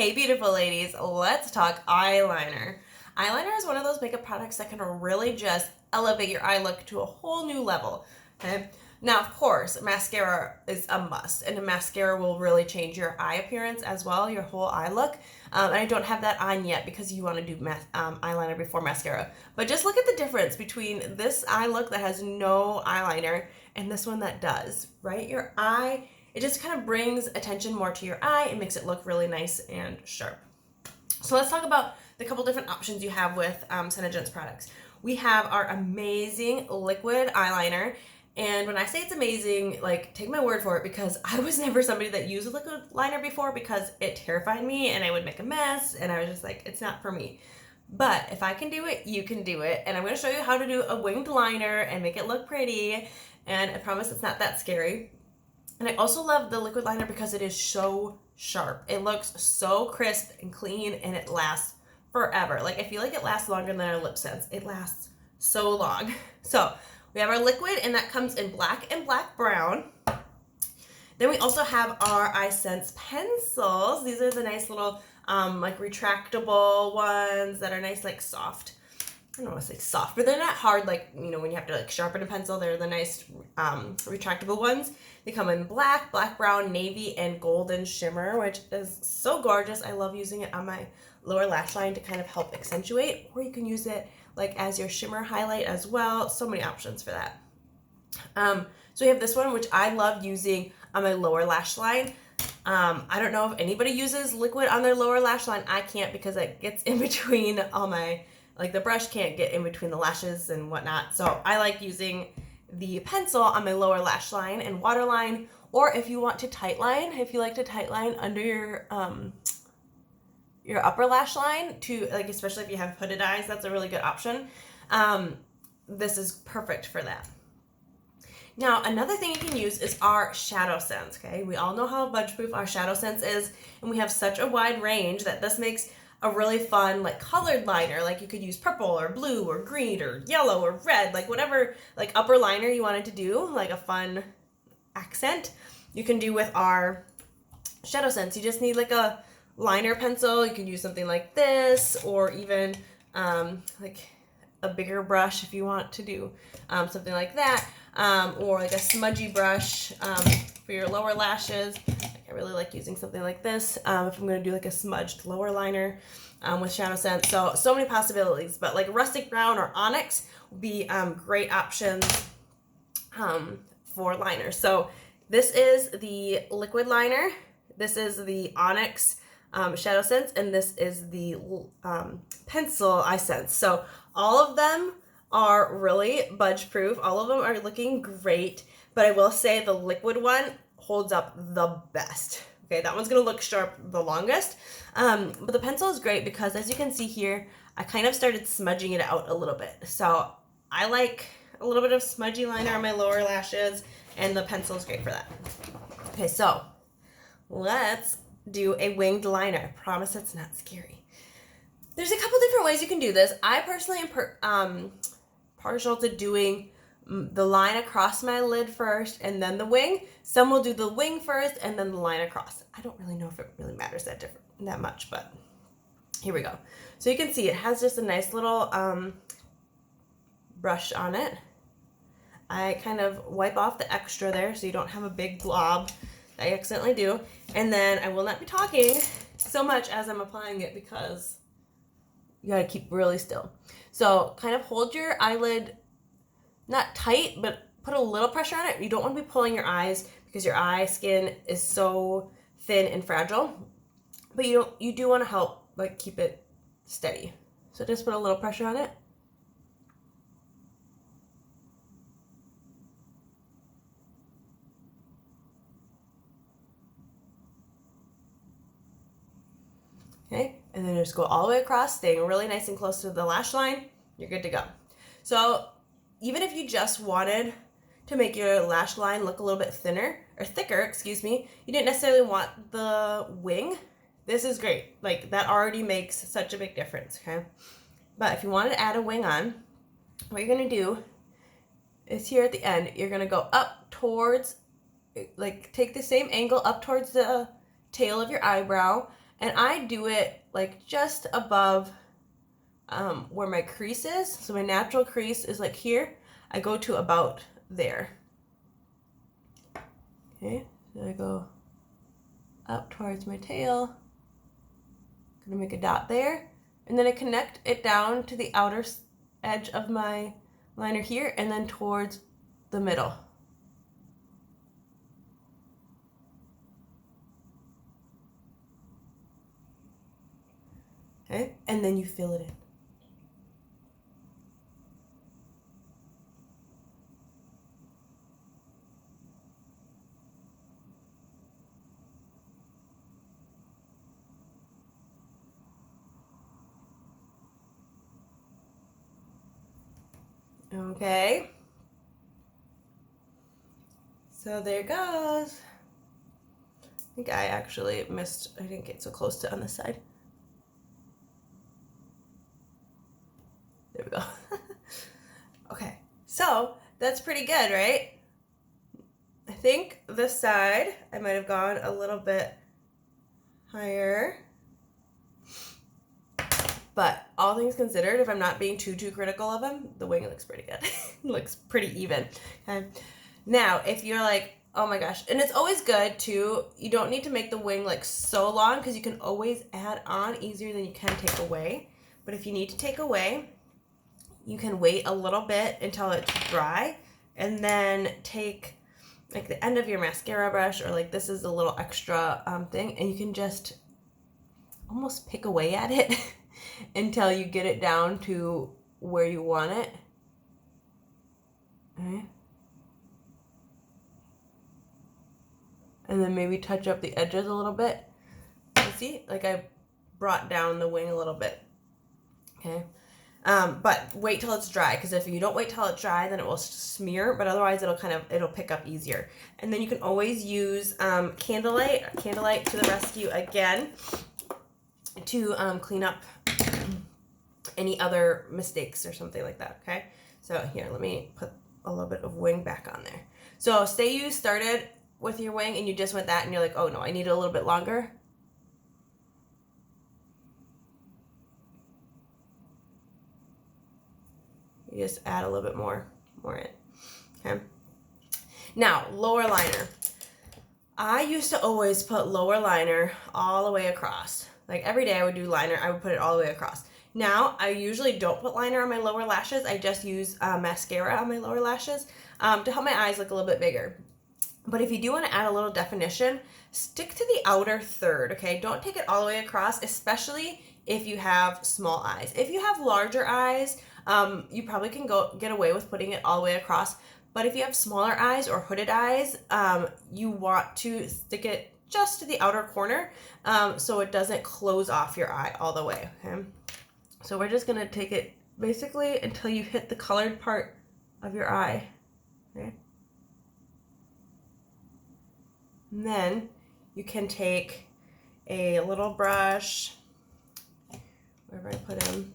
Hey beautiful ladies, let's talk eyeliner. Eyeliner is one of those makeup products that can really just elevate your eye look to a whole new level. Okay? Now, of course, mascara is a must, and a mascara will really change your eye appearance as well, your whole eye look. And I don't have that on yet because you want to do eyeliner before mascara. But just look at the difference between this eye look that has no eyeliner and this one that does, right? Your eye, it just kind of brings attention more to your eye and makes it look really nice and sharp. So let's talk about the couple different options you have with SeneGence products. We have our amazing liquid eyeliner. And when I say it's amazing, like, take my word for it, because I was never somebody that used a liquid liner before because it terrified me and I would make a mess and I was just like, it's not for me. But if I can do it, you can do it. And I'm going to show you how to do a winged liner and make it look pretty. And I promise it's not that scary. And I also love the liquid liner because it is so sharp. It looks so crisp and clean and it lasts forever. Like, I feel like it lasts longer than our lip sense. It lasts so long. So we have our liquid, and that comes in black and black brown. Then we also have our EyeSense pencils. These are the nice little like retractable ones that are nice, like soft. I don't want to say soft, but they're not hard, like, you know, when you have to like sharpen a pencil. They're the nice retractable ones. They come in black, black, brown, navy, and golden shimmer, which is so gorgeous. I love using it on my lower lash line to kind of help accentuate, or you can use it like as your shimmer highlight as well. So many options for that. So we have this one, which I love using on my lower lash line. I don't know if anybody uses liquid on their lower lash line. I can't, because it gets in between all my, like, the brush can't get in between the lashes and whatnot. So I like using the pencil on my lower lash line and waterline, or if you want to tightline, if you like to tightline under your upper lash line to, like, especially if you have hooded eyes, that's a really good option. This is perfect for that. Now, another thing you can use is our ShadowSense, okay? We all know how budge-proof our ShadowSense is, and we have such a wide range that this makes a really fun, like, colored liner. Like, you could use purple or blue or green or yellow or red, like whatever, like, upper liner you wanted to do, like a fun accent, you can do with our ShadowSense. You just need like a liner pencil. You can use something like this, or even like a bigger brush if you want to do something like that, or like a smudgy brush for your lower lashes. I really like using something like this if I'm going to do like a smudged lower liner with ShadowSense. So many possibilities, but like rustic brown or onyx would be great options for liners. So this is the liquid liner, this is the onyx ShadowSense, and this is the pencil EyeSense. So all of them are really budge proof. All of them are looking great, but I will say the liquid one holds up the best. Okay, that one's gonna look sharp the longest. But the pencil is great because, as you can see here, I kind of started smudging it out a little bit. So I like a little bit of smudgy liner on my lower lashes, and the pencil is great for that. Okay, so let's do a winged liner. I promise it's not scary. There's a couple different ways you can do this. I personally am partial to doing the line across my lid first and then the wing. Some will do the wing first and then the line across. I don't really know if it really matters that much, but here we go. So you can see it has just a nice little brush on it. I kind of wipe off the extra there so you don't have a big blob that I accidentally do. And then I will not be talking so much as I'm applying it because you gotta keep really still. So kind of hold your eyelid, not tight, but put a little pressure on it. You don't want to be pulling your eyes because your eye skin is so thin and fragile, but you do want to help, like, keep it steady. So just put a little pressure on it. Okay, and then just go all the way across, staying really nice and close to the lash line. You're good to go. So even if you just wanted to make your lash line look a little bit thinner, or thicker, excuse me, you didn't necessarily want the wing, this is great. Like, that already makes such a big difference, okay? But if you wanted to add a wing on, what you're gonna do is here at the end, you're gonna go up towards, like, take the same angle up towards the tail of your eyebrow, And I do it like just above where my crease is. So my natural crease is like here. I go to about there. Okay, so I go up towards my tail. I'm gonna make a dot there. And then I connect it down to the outer edge of my liner here and then towards the middle. Okay, and then you fill it in. Okay. So there it goes. I think I actually missed, I didn't get so close to on this side. There we go. Okay, so that's pretty good, right? I think this side, I might have gone a little bit higher. But all things considered, if I'm not being too critical of him, the wing looks pretty good. Looks pretty even. Okay. Now, if you're like, oh my gosh, and it's always good too, you don't need to make the wing like so long because you can always add on easier than you can take away. But if you need to take away, you can wait a little bit until it's dry and then take like the end of your mascara brush, or like this is a little extra thing, and you can just almost pick away at it until you get it down to where you want it. Okay. And then maybe touch up the edges a little bit. You see, like I brought down the wing a little bit. Okay. But wait till it's dry, because if you don't wait till it's dry, then it will smear, but otherwise it'll pick up easier. And then you can always use Candlelight to the rescue again to clean up any other mistakes or something like that, okay? So here, let me put a little bit of wing back on there. So say you started with your wing and you just went that and you're like, oh no, I need it a little bit longer. You just add a little bit more in, okay? Now, lower liner. I used to always put lower liner all the way across. Like every day I would do liner, I would put it all the way across. Now, I usually don't put liner on my lower lashes. I just use mascara on my lower lashes to help my eyes look a little bit bigger. But if you do want to add a little definition, stick to the outer third, okay? Don't take it all the way across, especially if you have small eyes. If you have larger eyes, you probably can get away with putting it all the way across. But if you have smaller eyes or hooded eyes, you want to stick it just to the outer corner so it doesn't close off your eye all the way, okay? So we're just gonna take it basically until you hit the colored part of your eye, okay? And then you can take a little brush, wherever I put him,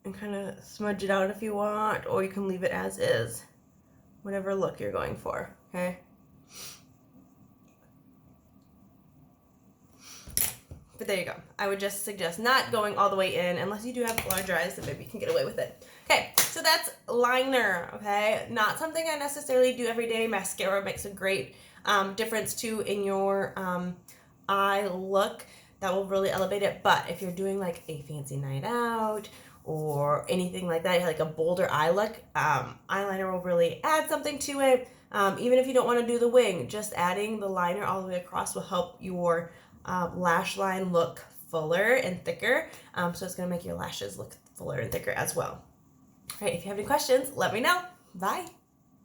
and kind of smudge it out if you want, or you can leave it as is, whatever look you're going for, okay? But there you go. I would just suggest not going all the way in unless you do have larger eyes, then maybe you can get away with it. Okay, so that's liner, okay? Not something I necessarily do every day. Mascara makes a great difference too in your eye look. That will really elevate it. But if you're doing like a fancy night out or anything like that, like a bolder eye look, eyeliner will really add something to it. Even if you don't want to do the wing, just adding the liner all the way across will help your lash line look fuller and thicker. So it's going to make your lashes look fuller and thicker as well. All right, if you have any questions, let me know. Bye.